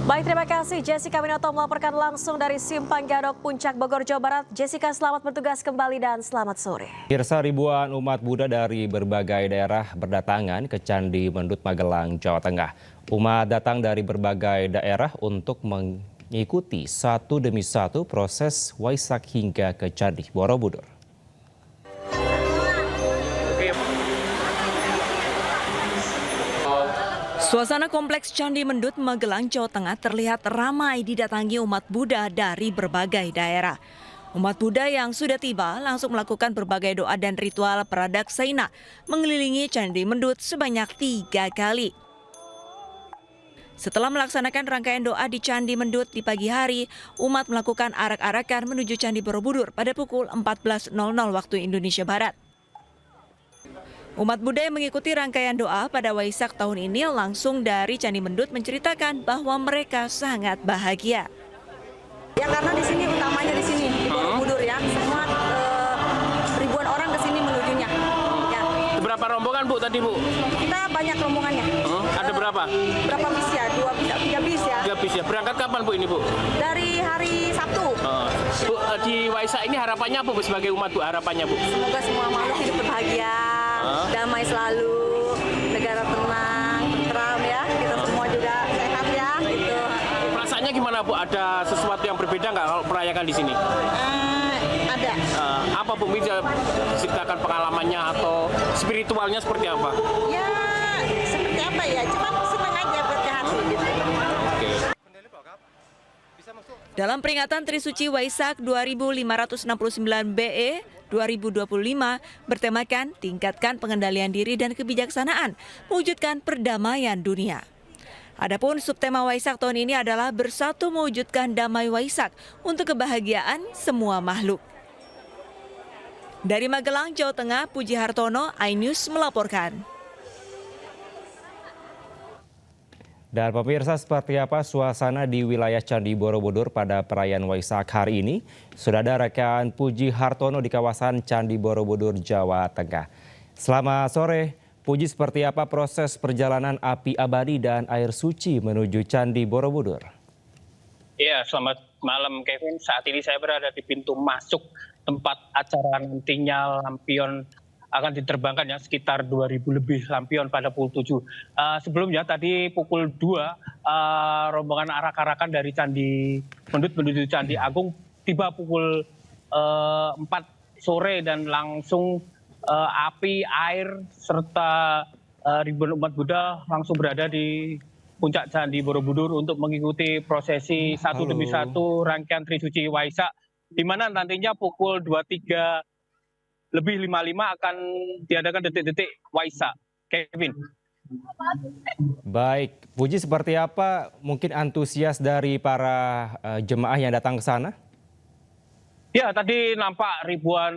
Baik, terima kasih Jessica Winoto melaporkan langsung dari Simpang Gadok Puncak Bogor, Jawa Barat. Jessica, selamat bertugas kembali dan selamat sore. Pemirsa, ribuan umat Buddha dari berbagai daerah berdatangan ke Candi Mendut Magelang, Jawa Tengah. Umat datang dari berbagai daerah untuk mengikuti satu demi satu proses Waisak hingga ke Candi Borobudur. Suasana kompleks Candi Mendut, Magelang, Jawa Tengah terlihat ramai didatangi umat Buddha dari berbagai daerah. Umat Buddha yang sudah tiba langsung melakukan berbagai doa dan ritual Pradaksina mengelilingi Candi Mendut sebanyak 3 kali. Setelah melaksanakan rangkaian doa di Candi Mendut di pagi hari, umat melakukan arak-arakan menuju Candi Borobudur pada pukul 14.00 waktu Indonesia Barat. Umat Buddha yang mengikuti rangkaian doa pada Waisak tahun ini langsung dari Candi Mendut menceritakan bahwa mereka sangat bahagia. Ya karena di sini utamanya di sini di Borobudur ya, semua ribuan orang ke sini menujunya. Ya. Berapa rombongan Bu tadi Bu? Kita banyak rombongannya. Ada berapa? Berapa bis ya? 3 bis ya. 3 bis ya. Berangkat kapan Bu ini Bu? Dari hari Sabtu. Bu, di Waisak ini harapannya apa Bu sebagai umat Bu? Harapannya Bu? Semoga semua makhluk hidup berbahagia, damai selalu, negara tenang, tentram ya. Kita semua juga sehat ya gitu. Perasaannya gimana Bu? Ada sesuatu yang berbeda nggak kalau merayakan di sini? Ada. Apa Bu? Bisa ceritakan pengalamannya atau spiritualnya seperti apa? Ya seperti apa ya? Cuma senang aja buat hati gitu. Dalam peringatan Trisuci Waisak 2569 BE 2025 bertemakan tingkatkan pengendalian diri dan kebijaksanaan, mewujudkan perdamaian dunia. Adapun subtema Waisak tahun ini adalah bersatu mewujudkan damai Waisak untuk kebahagiaan semua makhluk. Dari Magelang, Jawa Tengah, Puji Hartono, iNews melaporkan. Dan pemirsa, seperti apa suasana di wilayah Candi Borobudur pada perayaan Waisak hari ini? Sudah ada rekan Puji Hartono di kawasan Candi Borobudur, Jawa Tengah. Selamat sore, Puji, seperti apa proses perjalanan api abadi dan air suci menuju Candi Borobudur? Iya, selamat malam Kevin. Saat ini saya berada di pintu masuk tempat acara nantinya lampion akan diterbangkan ya, sekitar 2.000 lebih lampion pada pukul 7. Sebelumnya tadi pukul 2 rombongan arak-arakan dari Candi Mendut menuju Candi Agung tiba pukul 4 sore dan langsung api, air serta ribuan umat Buddha langsung berada di puncak Candi Borobudur untuk mengikuti prosesi satu demi satu rangkaian Trisuci Waisak, di mana nantinya pukul 23 lebih 55 akan diadakan detik-detik Waisak. Kevin. Baik, Puji, seperti apa mungkin antusias dari para jemaah yang datang ke sana? Ya, tadi nampak ribuan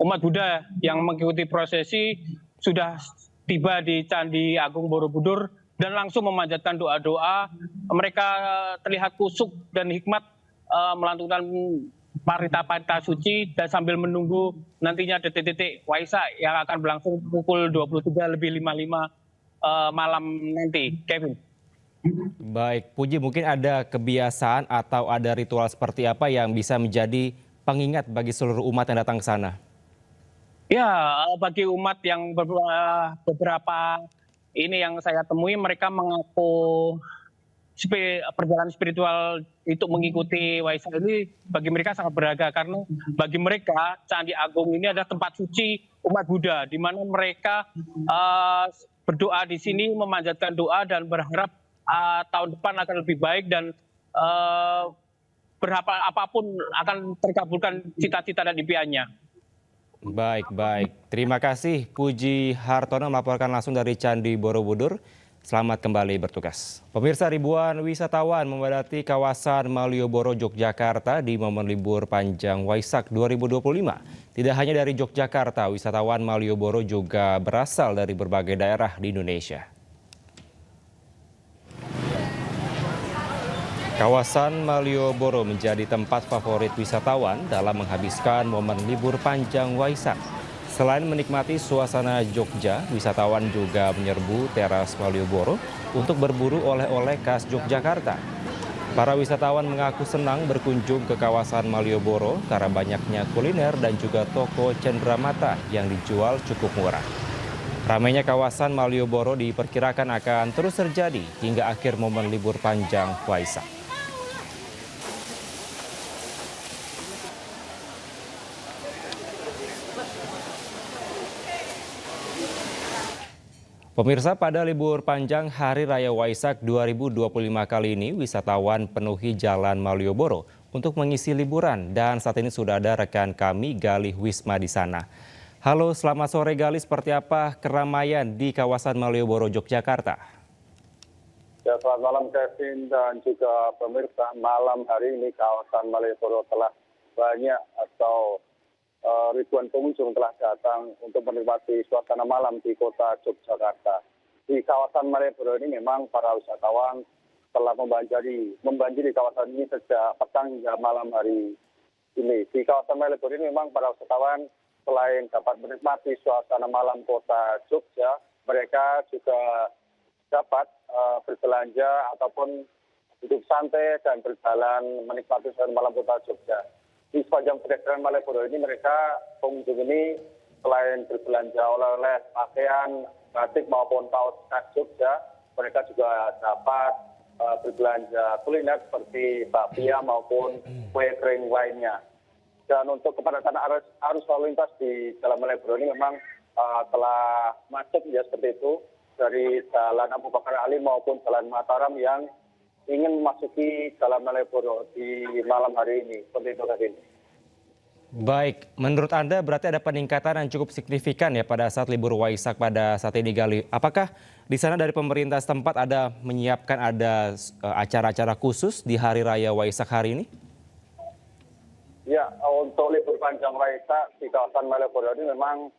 umat Buddha yang mengikuti prosesi sudah tiba di Candi Agung Borobudur dan langsung memanjatkan doa-doa. Mereka terlihat kusuk dan hikmat melantunkan parita-parita suci dan sambil menunggu nantinya detik-detik Waisak yang akan berlangsung pukul 23 lebih 55 malam nanti. Kevin. Baik, Puji, mungkin ada kebiasaan atau ada ritual seperti apa yang bisa menjadi pengingat bagi seluruh umat yang datang ke sana? Ya, bagi umat yang beberapa ini yang saya temui, mereka mengaku perjalanan spiritual itu mengikuti Waisak ini bagi mereka sangat berharga, karena bagi mereka Candi Agung ini adalah tempat suci umat Buddha, di mana mereka berdoa di sini, memanjatkan doa dan berharap tahun depan akan lebih baik dan berapa apapun akan terkabulkan cita-cita dan impiannya. Baik. Terima kasih Puji Hartono melaporkan langsung dari Candi Borobudur. Selamat kembali bertugas. Pemirsa, ribuan wisatawan memadati kawasan Malioboro, Yogyakarta di momen libur panjang Waisak 2025. Tidak hanya dari Yogyakarta, wisatawan Malioboro juga berasal dari berbagai daerah di Indonesia. Kawasan Malioboro menjadi tempat favorit wisatawan dalam menghabiskan momen libur panjang Waisak. Selain menikmati suasana Jogja, wisatawan juga menyerbu teras Malioboro untuk berburu oleh-oleh khas Yogyakarta. Para wisatawan mengaku senang berkunjung ke kawasan Malioboro karena banyaknya kuliner dan juga toko cenderamata yang dijual cukup murah. Ramainya kawasan Malioboro diperkirakan akan terus terjadi hingga akhir momen libur panjang Waisak. Pemirsa, pada libur panjang Hari Raya Waisak 2025 kali ini, wisatawan penuhi Jalan Malioboro untuk mengisi liburan. Dan saat ini sudah ada rekan kami, Galih Wisma di sana. Halo, selamat sore Galih. Seperti apa keramaian di kawasan Malioboro, Yogyakarta? Ya, selamat malam Kevin dan juga pemirsa. Malam hari ini kawasan Malioboro telah banyak atau ribuan pengunjung telah datang untuk menikmati suasana malam di kota Yogyakarta. Di kawasan Malioboro ini memang para wisatawan telah membanjiri kawasan ini sejak petang hingga malam hari ini. Di kawasan Malioboro ini memang para wisatawan selain dapat menikmati suasana malam kota Jogja, mereka juga dapat berbelanja ataupun duduk santai dan berjalan menikmati suasana malam kota Jogja. Di sepanjang pedestrian Malioboro ini pengunjung ini selain berbelanja oleh-oleh pakaian, batik maupun kaos khas Jogja, mereka juga dapat berbelanja kuliner seperti bakpia maupun kue kering lainnya. Dan untuk kepadatan arus lalu lintas di Jalan Malioboro ini memang telah macet ya seperti itu dari Jalan Abu Bakar Ali maupun Jalan Mataram yang ingin memasuki Jalan Malioboro di malam hari ini. Seperti itu tadi. Baik, menurut Anda berarti ada peningkatan yang cukup signifikan ya pada saat libur Waisak pada saat ini, Galih. Apakah di sana dari pemerintah setempat ada menyiapkan acara-acara khusus di Hari Raya Waisak hari ini? Ya, untuk libur panjang Waisak di kawasan Malioboro ini memang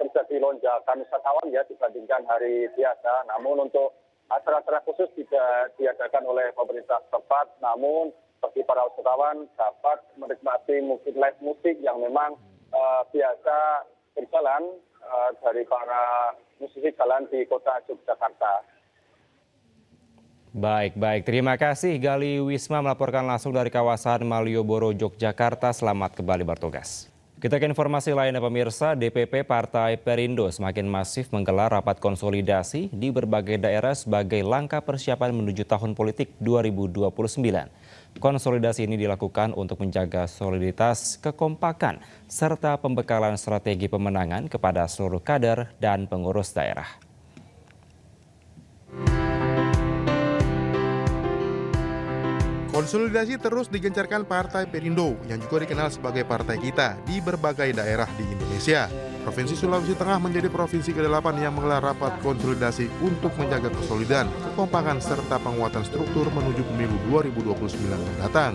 terjadi lonjakan wisatawan ya dibandingkan hari biasa. Namun untuk acara-acara khusus tidak diadakan oleh pemerintah setempat, namun bagi para wisatawan dapat menikmati live musik yang memang biasa berjalan dari para musisi jalan di kota Yogyakarta. Baik. Terima kasih Galih Wisma melaporkan langsung dari kawasan Malioboro, Yogyakarta. Selamat kembali bertugas. Kita ke informasi lainnya pemirsa, DPP Partai Perindo semakin masif menggelar rapat konsolidasi di berbagai daerah sebagai langkah persiapan menuju tahun politik 2029. Konsolidasi ini dilakukan untuk menjaga soliditas, kekompakan, serta pembekalan strategi pemenangan kepada seluruh kader dan pengurus daerah. Konsolidasi terus digencarkan Partai Perindo yang juga dikenal sebagai partai kita di berbagai daerah di Indonesia. Provinsi Sulawesi Tengah menjadi provinsi ke-8 yang menggelar rapat konsolidasi untuk menjaga kesolidan, kekompakan, serta penguatan struktur menuju pemilu 2029 mendatang.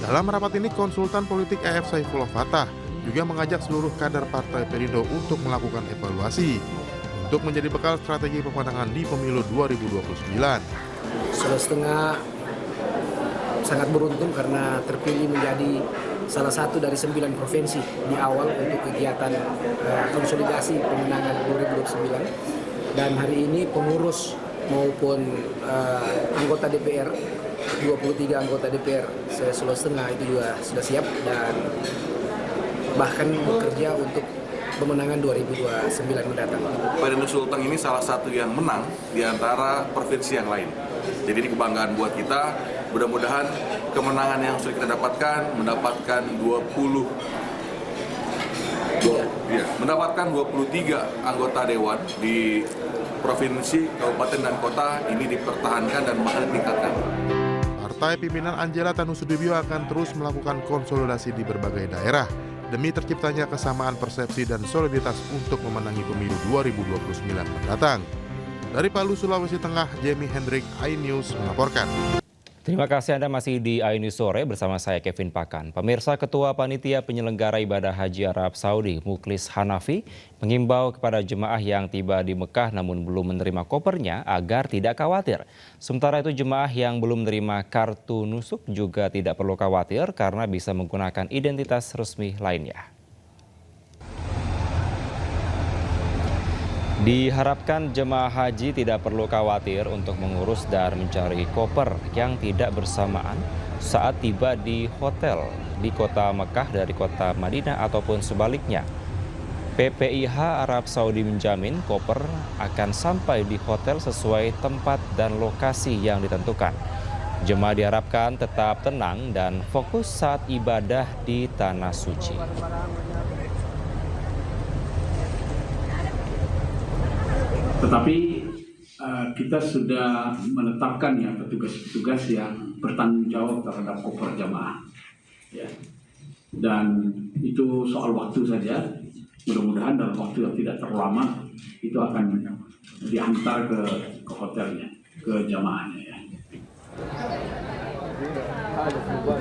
Dalam rapat ini, konsultan politik EF Saifullah Fatah juga mengajak seluruh kader Partai Perindo untuk melakukan evaluasi untuk menjadi bekal strategi pemenangan di pemilu 2029. Sulawesi Tengah sangat beruntung karena terpilih menjadi salah satu dari 9 provinsi di awal untuk kegiatan konsolidasi pemenangan 2029. Dan hari ini pengurus maupun anggota DPR, 23 anggota DPR Sulawesi Tengah itu juga sudah siap dan bahkan bekerja untuk pemenangan 2029 mendatang. Perindo Sulteng ini salah satu yang menang di antara provinsi yang lain. Jadi ini kebanggaan buat kita. Mudah-mudahan kemenangan yang sudah kita mendapatkan 23 anggota dewan di provinsi, kabupaten dan kota ini dipertahankan dan makin ditingkatkan. Partai pimpinan Angela Tanusudibio akan terus melakukan konsolidasi di berbagai daerah demi terciptanya kesamaan persepsi dan soliditas untuk memenangi pemilu 2029 mendatang. Dari Palu, Sulawesi Tengah, Jamie Hendrik, iNews melaporkan. Terima kasih Anda masih di iNews Sore bersama saya Kevin Pakan. Pemirsa, Ketua Panitia Penyelenggara Ibadah Haji Arab Saudi, Mukhlis Hanafi, mengimbau kepada jemaah yang tiba di Mekah namun belum menerima kopernya agar tidak khawatir. Sementara itu jemaah yang belum menerima kartu nusuk juga tidak perlu khawatir karena bisa menggunakan identitas resmi lainnya. Diharapkan jemaah haji tidak perlu khawatir untuk mengurus dan mencari koper yang tidak bersamaan saat tiba di hotel di kota Mekah dari kota Madinah ataupun sebaliknya. PPIH Arab Saudi menjamin koper akan sampai di hotel sesuai tempat dan lokasi yang ditentukan. Jemaah diharapkan tetap tenang dan fokus saat ibadah di Tanah Suci. Tetapi kita sudah menetapkan ya petugas-petugas yang bertanggung jawab terhadap koper jamaah. Ya. Dan itu soal waktu saja. Mudah-mudahan dalam waktu yang tidak terlalu lama itu akan diantar ke hotelnya, ke jamaahnya ya.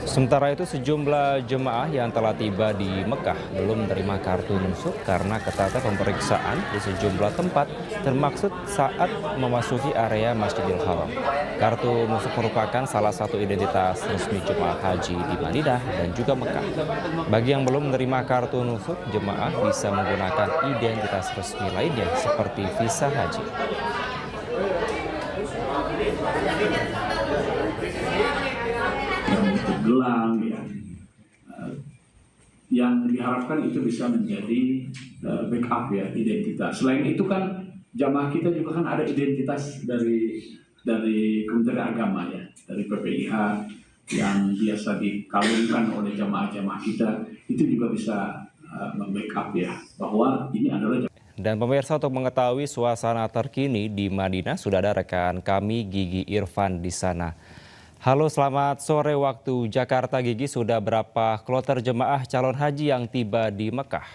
Sementara itu sejumlah jemaah yang telah tiba di Mekah belum menerima kartu nusuk karena ketatnya pemeriksaan di sejumlah tempat termaksud saat memasuki area Masjidil Haram. Kartu nusuk merupakan salah satu identitas resmi jemaah haji di Madinah dan juga Mekah. Bagi yang belum menerima kartu nusuk, jemaah bisa menggunakan identitas resmi lainnya seperti visa haji. Gelang ya, yang diharapkan itu bisa menjadi backup ya, identitas. Selain itu kan jamaah kita juga kan ada identitas dari Kementerian Agama ya, dari PPIH yang biasa dikalungkan oleh jamaah-jamaah kita, itu juga bisa membackup ya bahwa ini adalah. Dan pemirsa, untuk mengetahui suasana terkini di Madinah sudah ada rekan kami Gigi Irfan di sana. Halo, selamat sore waktu Jakarta. Gigi, sudah berapa kloter jemaah calon haji yang tiba di Mekah?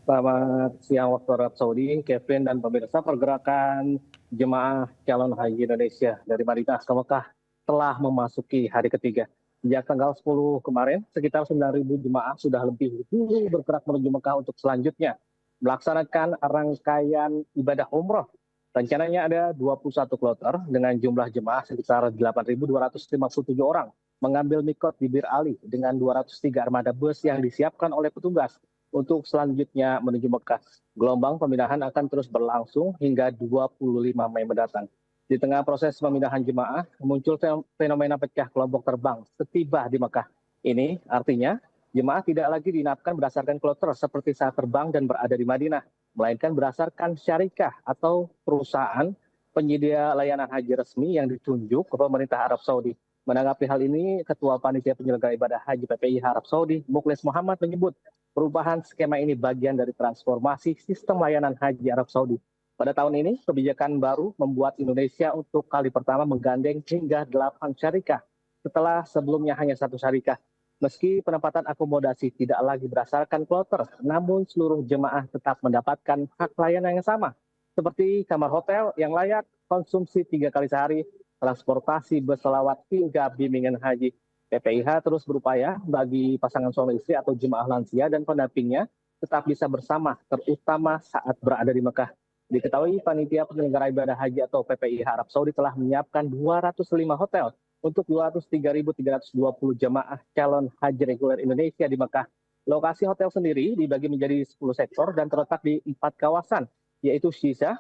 Selamat siang waktu Arab Saudi, Kevin dan pemirsa. Pergerakan jemaah calon haji Indonesia dari Madinah ke Mekah telah memasuki hari ketiga. Sejak tanggal 10 kemarin, sekitar 9.000 jemaah sudah lebih dulu bergerak menuju Mekah untuk selanjutnya melaksanakan rangkaian ibadah umroh. Rencananya ada 21 kloter dengan jumlah jemaah sekitar 8.257 orang mengambil mikot di Bir Ali dengan 203 armada bus yang disiapkan oleh petugas untuk selanjutnya menuju Mekah. Gelombang pemindahan akan terus berlangsung hingga 25 Mei mendatang. Di tengah proses pemindahan jemaah, muncul fenomena pecah kelompok terbang setiba di Mekah. Ini artinya jemaah tidak lagi diinapkan berdasarkan kloter seperti saat terbang dan berada di Madinah, melainkan berdasarkan syarikah atau perusahaan penyedia layanan haji resmi yang ditunjuk ke pemerintah Arab Saudi. Menanggapi hal ini, Ketua Panitia Penyelenggara Ibadah Haji PPIH Arab Saudi, Mukhlis Muhammad menyebut perubahan skema ini bagian dari transformasi sistem layanan haji Arab Saudi. Pada tahun ini, kebijakan baru membuat Indonesia untuk kali pertama menggandeng hingga 8 syarikah setelah sebelumnya hanya 1 syarikah. Meski penempatan akomodasi tidak lagi berdasarkan kloter, namun seluruh jemaah tetap mendapatkan hak layanan yang sama, seperti kamar hotel yang layak, konsumsi 3 kali sehari, transportasi bus selawat hingga bimbingan haji. PPIH terus berupaya bagi pasangan suami istri atau jemaah lansia dan pendampingnya tetap bisa bersama, terutama saat berada di Mekah. Diketahui Panitia Penyelenggara Ibadah Haji atau PPIH Arab Saudi telah menyiapkan 205 hotel untuk 203.320 jemaah calon haji reguler Indonesia di Mekah. Lokasi hotel sendiri dibagi menjadi 10 sektor dan terletak di 4 kawasan, yaitu Shisha,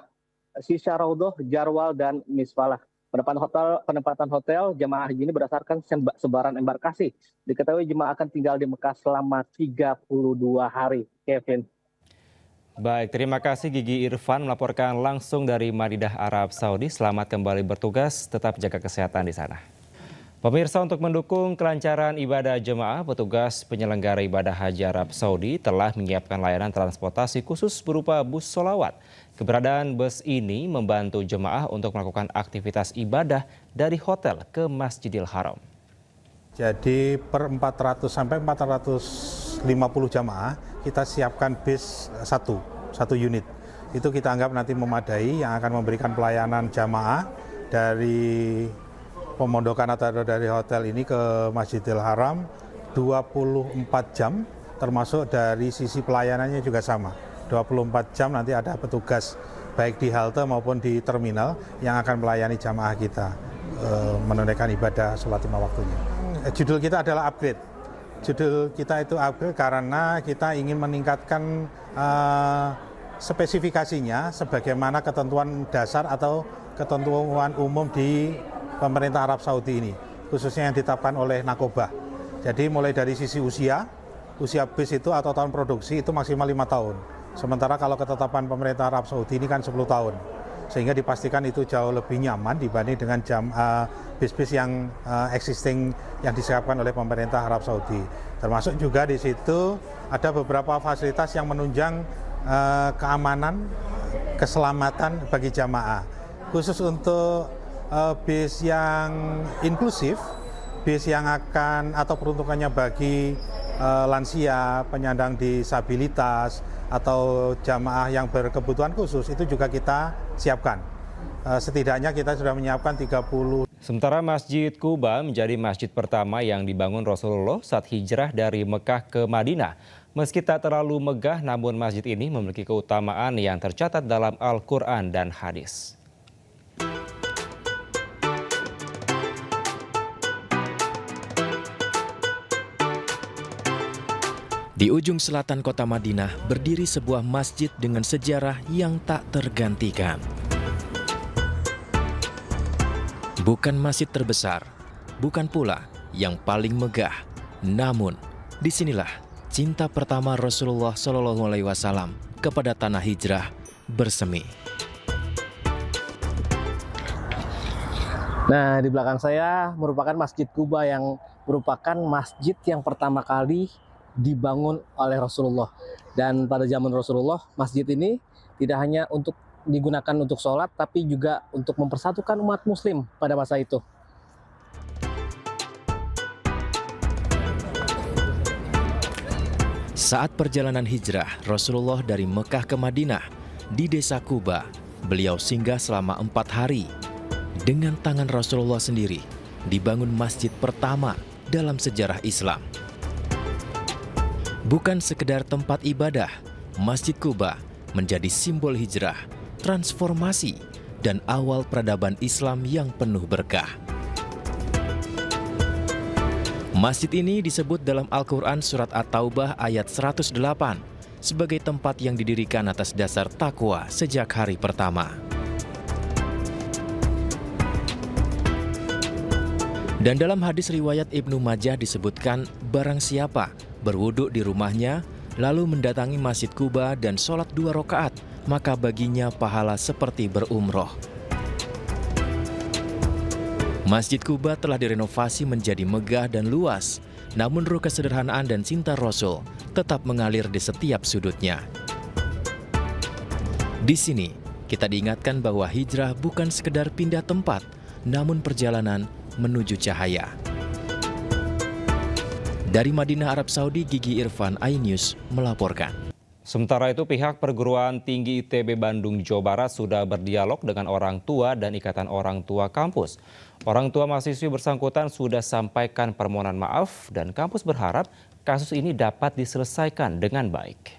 Raudhoh, Jarwal, dan Misfalah. Penempatan hotel jemaah haji ini berdasarkan sebaran embarkasi. Diketahui jemaah akan tinggal di Mekah selama 32 hari. Kevin. Baik, terima kasih Gigi Irfan melaporkan langsung dari Madinah, Arab Saudi. Selamat kembali bertugas, tetap jaga kesehatan di sana. Pemirsa, untuk mendukung kelancaran ibadah jemaah, petugas penyelenggara ibadah haji Arab Saudi telah menyiapkan layanan transportasi khusus berupa bus sholawat. Keberadaan bus ini membantu jemaah untuk melakukan aktivitas ibadah dari hotel ke Masjidil Haram. Jadi per 400 sampai 450 jamaah kita siapkan bis satu unit. Itu kita anggap nanti memadai yang akan memberikan pelayanan jamaah dari pemondokan atau dari hotel ini ke Masjidil Haram 24 jam, termasuk dari sisi pelayanannya juga sama. 24 jam nanti ada petugas baik di halte maupun di terminal yang akan melayani jamaah kita menunaikan ibadah sholat 5 waktunya. Judul kita adalah upgrade. Judul kita itu upgrade karena kita ingin meningkatkan spesifikasinya sebagaimana ketentuan dasar atau ketentuan umum di pemerintah Arab Saudi ini, khususnya yang ditetapkan oleh Nakobah. Jadi mulai dari sisi usia bis itu atau tahun produksi itu maksimal 5 tahun. Sementara kalau ketetapan pemerintah Arab Saudi ini kan 10 tahun. Sehingga dipastikan itu jauh lebih nyaman dibanding dengan bis-bis yang existing yang disiapkan oleh pemerintah Arab Saudi. Termasuk juga di situ ada beberapa fasilitas yang menunjang keamanan keselamatan bagi jamaah. Khusus untuk bis yang inklusif, bis yang akan atau peruntukannya bagi lansia, penyandang disabilitas, atau jamaah yang berkebutuhan khusus, itu juga kita siapkan. Setidaknya kita sudah menyiapkan 30. Sementara Masjid Quba menjadi masjid pertama yang dibangun Rasulullah saat hijrah dari Mekah ke Madinah. Meski tak terlalu megah, namun masjid ini memiliki keutamaan yang tercatat dalam Al-Quran dan hadis. Di ujung selatan kota Madinah berdiri sebuah masjid dengan sejarah yang tak tergantikan. Bukan masjid terbesar, bukan pula yang paling megah, namun disinilah cinta pertama Rasulullah SAW kepada tanah hijrah bersemi. Nah, di belakang saya merupakan Masjid Quba yang merupakan masjid yang pertama kali dibangun oleh Rasulullah. Dan pada zaman Rasulullah, masjid ini tidak hanya digunakan untuk sholat, tapi juga untuk mempersatukan umat muslim pada masa itu. Saat perjalanan hijrah Rasulullah dari Mekah ke Madinah, di desa Quba, beliau singgah selama 4 hari. Dengan tangan Rasulullah sendiri, dibangun masjid pertama dalam sejarah Islam. Bukan sekedar tempat ibadah, Masjid Quba menjadi simbol hijrah, transformasi, dan awal peradaban Islam yang penuh berkah. Masjid ini disebut dalam Al-Quran Surat At-Taubah ayat 108 sebagai tempat yang didirikan atas dasar takwa sejak hari pertama. Dan dalam hadis riwayat Ibnu Majah disebutkan barang siapa berwudu di rumahnya lalu mendatangi Masjid Quba dan sholat 2 rakaat, maka baginya pahala seperti berumroh. Masjid Quba telah direnovasi menjadi megah dan luas, namun ruh kesederhanaan dan cinta Rasul tetap mengalir di setiap sudutnya. Di sini, kita diingatkan bahwa hijrah bukan sekedar pindah tempat, namun perjalanan menuju cahaya. Dari Madinah, Arab Saudi, Gigi Irfan, iNews melaporkan. Sementara itu, pihak Perguruan Tinggi ITB Bandung, Jawa Barat sudah berdialog dengan orang tua dan Ikatan Orang Tua Kampus. Orang tua mahasiswi bersangkutan sudah sampaikan permohonan maaf dan kampus berharap kasus ini dapat diselesaikan dengan baik.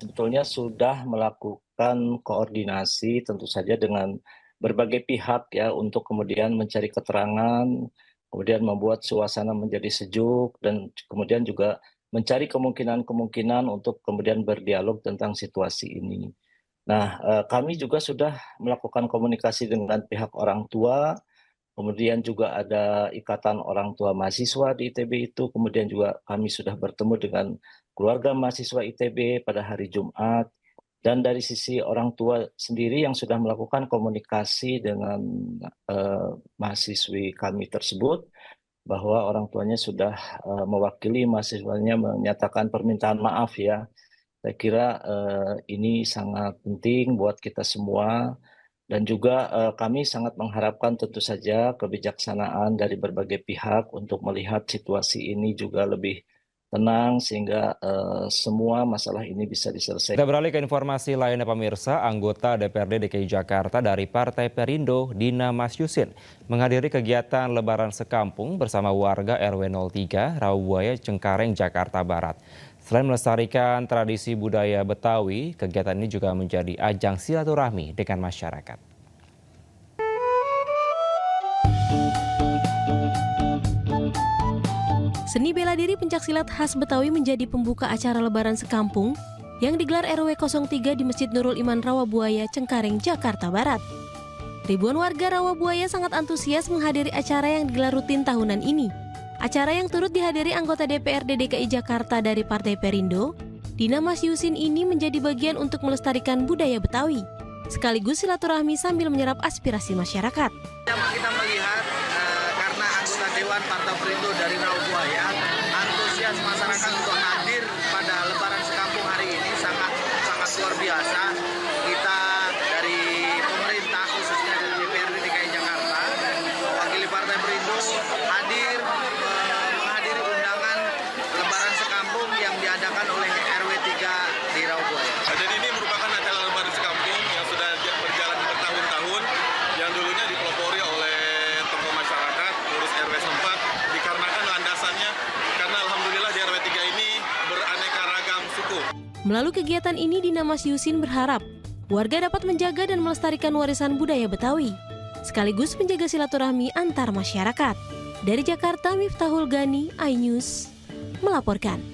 Sebetulnya sudah melakukan koordinasi tentu saja dengan berbagai pihak ya untuk kemudian mencari keterangan, kemudian membuat suasana menjadi sejuk dan kemudian juga mencari kemungkinan-kemungkinan untuk kemudian berdialog tentang situasi ini. Nah, kami juga sudah melakukan komunikasi dengan pihak orang tua, kemudian juga ada Ikatan Orang Tua Mahasiswa di ITB itu, kemudian juga kami sudah bertemu dengan keluarga mahasiswa ITB pada hari Jumat, dan dari sisi orang tua sendiri yang sudah melakukan komunikasi dengan mahasiswi kami tersebut, bahwa orang tuanya sudah mewakili mahasiswanya menyatakan permintaan maaf ya. Saya kira ini sangat penting buat kita semua dan juga kami sangat mengharapkan tentu saja kebijaksanaan dari berbagai pihak untuk melihat situasi ini juga lebih tenang sehingga semua masalah ini bisa diselesaikan. Kita beralih ke informasi lainnya pemirsa. Anggota DPRD DKI Jakarta dari Partai Perindo, Dina Masyusin, menghadiri kegiatan Lebaran Sekampung bersama warga RW 03 Rawabuaya, Cengkareng, Jakarta Barat. Selain melestarikan tradisi budaya Betawi, kegiatan ini juga menjadi ajang silaturahmi dengan masyarakat. Seni bela diri pencaksilat khas Betawi menjadi pembuka acara Lebaran Sekampung yang digelar RW 03 di Masjid Nurul Iman Rawabuaya, Cengkareng, Jakarta Barat. Ribuan warga Rawabuaya sangat antusias menghadiri acara yang digelar rutin tahunan ini. Acara yang turut dihadiri anggota DPRD DKI Jakarta dari Partai Perindo, Dina Masyusin ini menjadi bagian untuk melestarikan budaya Betawi, sekaligus silaturahmi sambil menyerap aspirasi masyarakat. Kita melihat karena anggota Dewan Partai Perindo dari Rawabuaya, antusias masyarakat untuk hadir pada Lebaran Sekampung hari ini sangat luar biasa. Kita diadakan oleh RW 3 di Rawabuaya. Jadi ini merupakan acara lebaran sekampung yang sudah berjalan bertahun-tahun, yang dulunya dipelopori oleh tokoh masyarakat, pengurus RW setempat, dikarenakan landasannya karena alhamdulillah di RW 3 ini beraneka ragam suku. Melalui kegiatan ini, Dina Mas Yusin berharap warga dapat menjaga dan melestarikan warisan budaya Betawi, sekaligus menjaga silaturahmi antar masyarakat. Dari Jakarta, Miftahul Gani, iNews, melaporkan.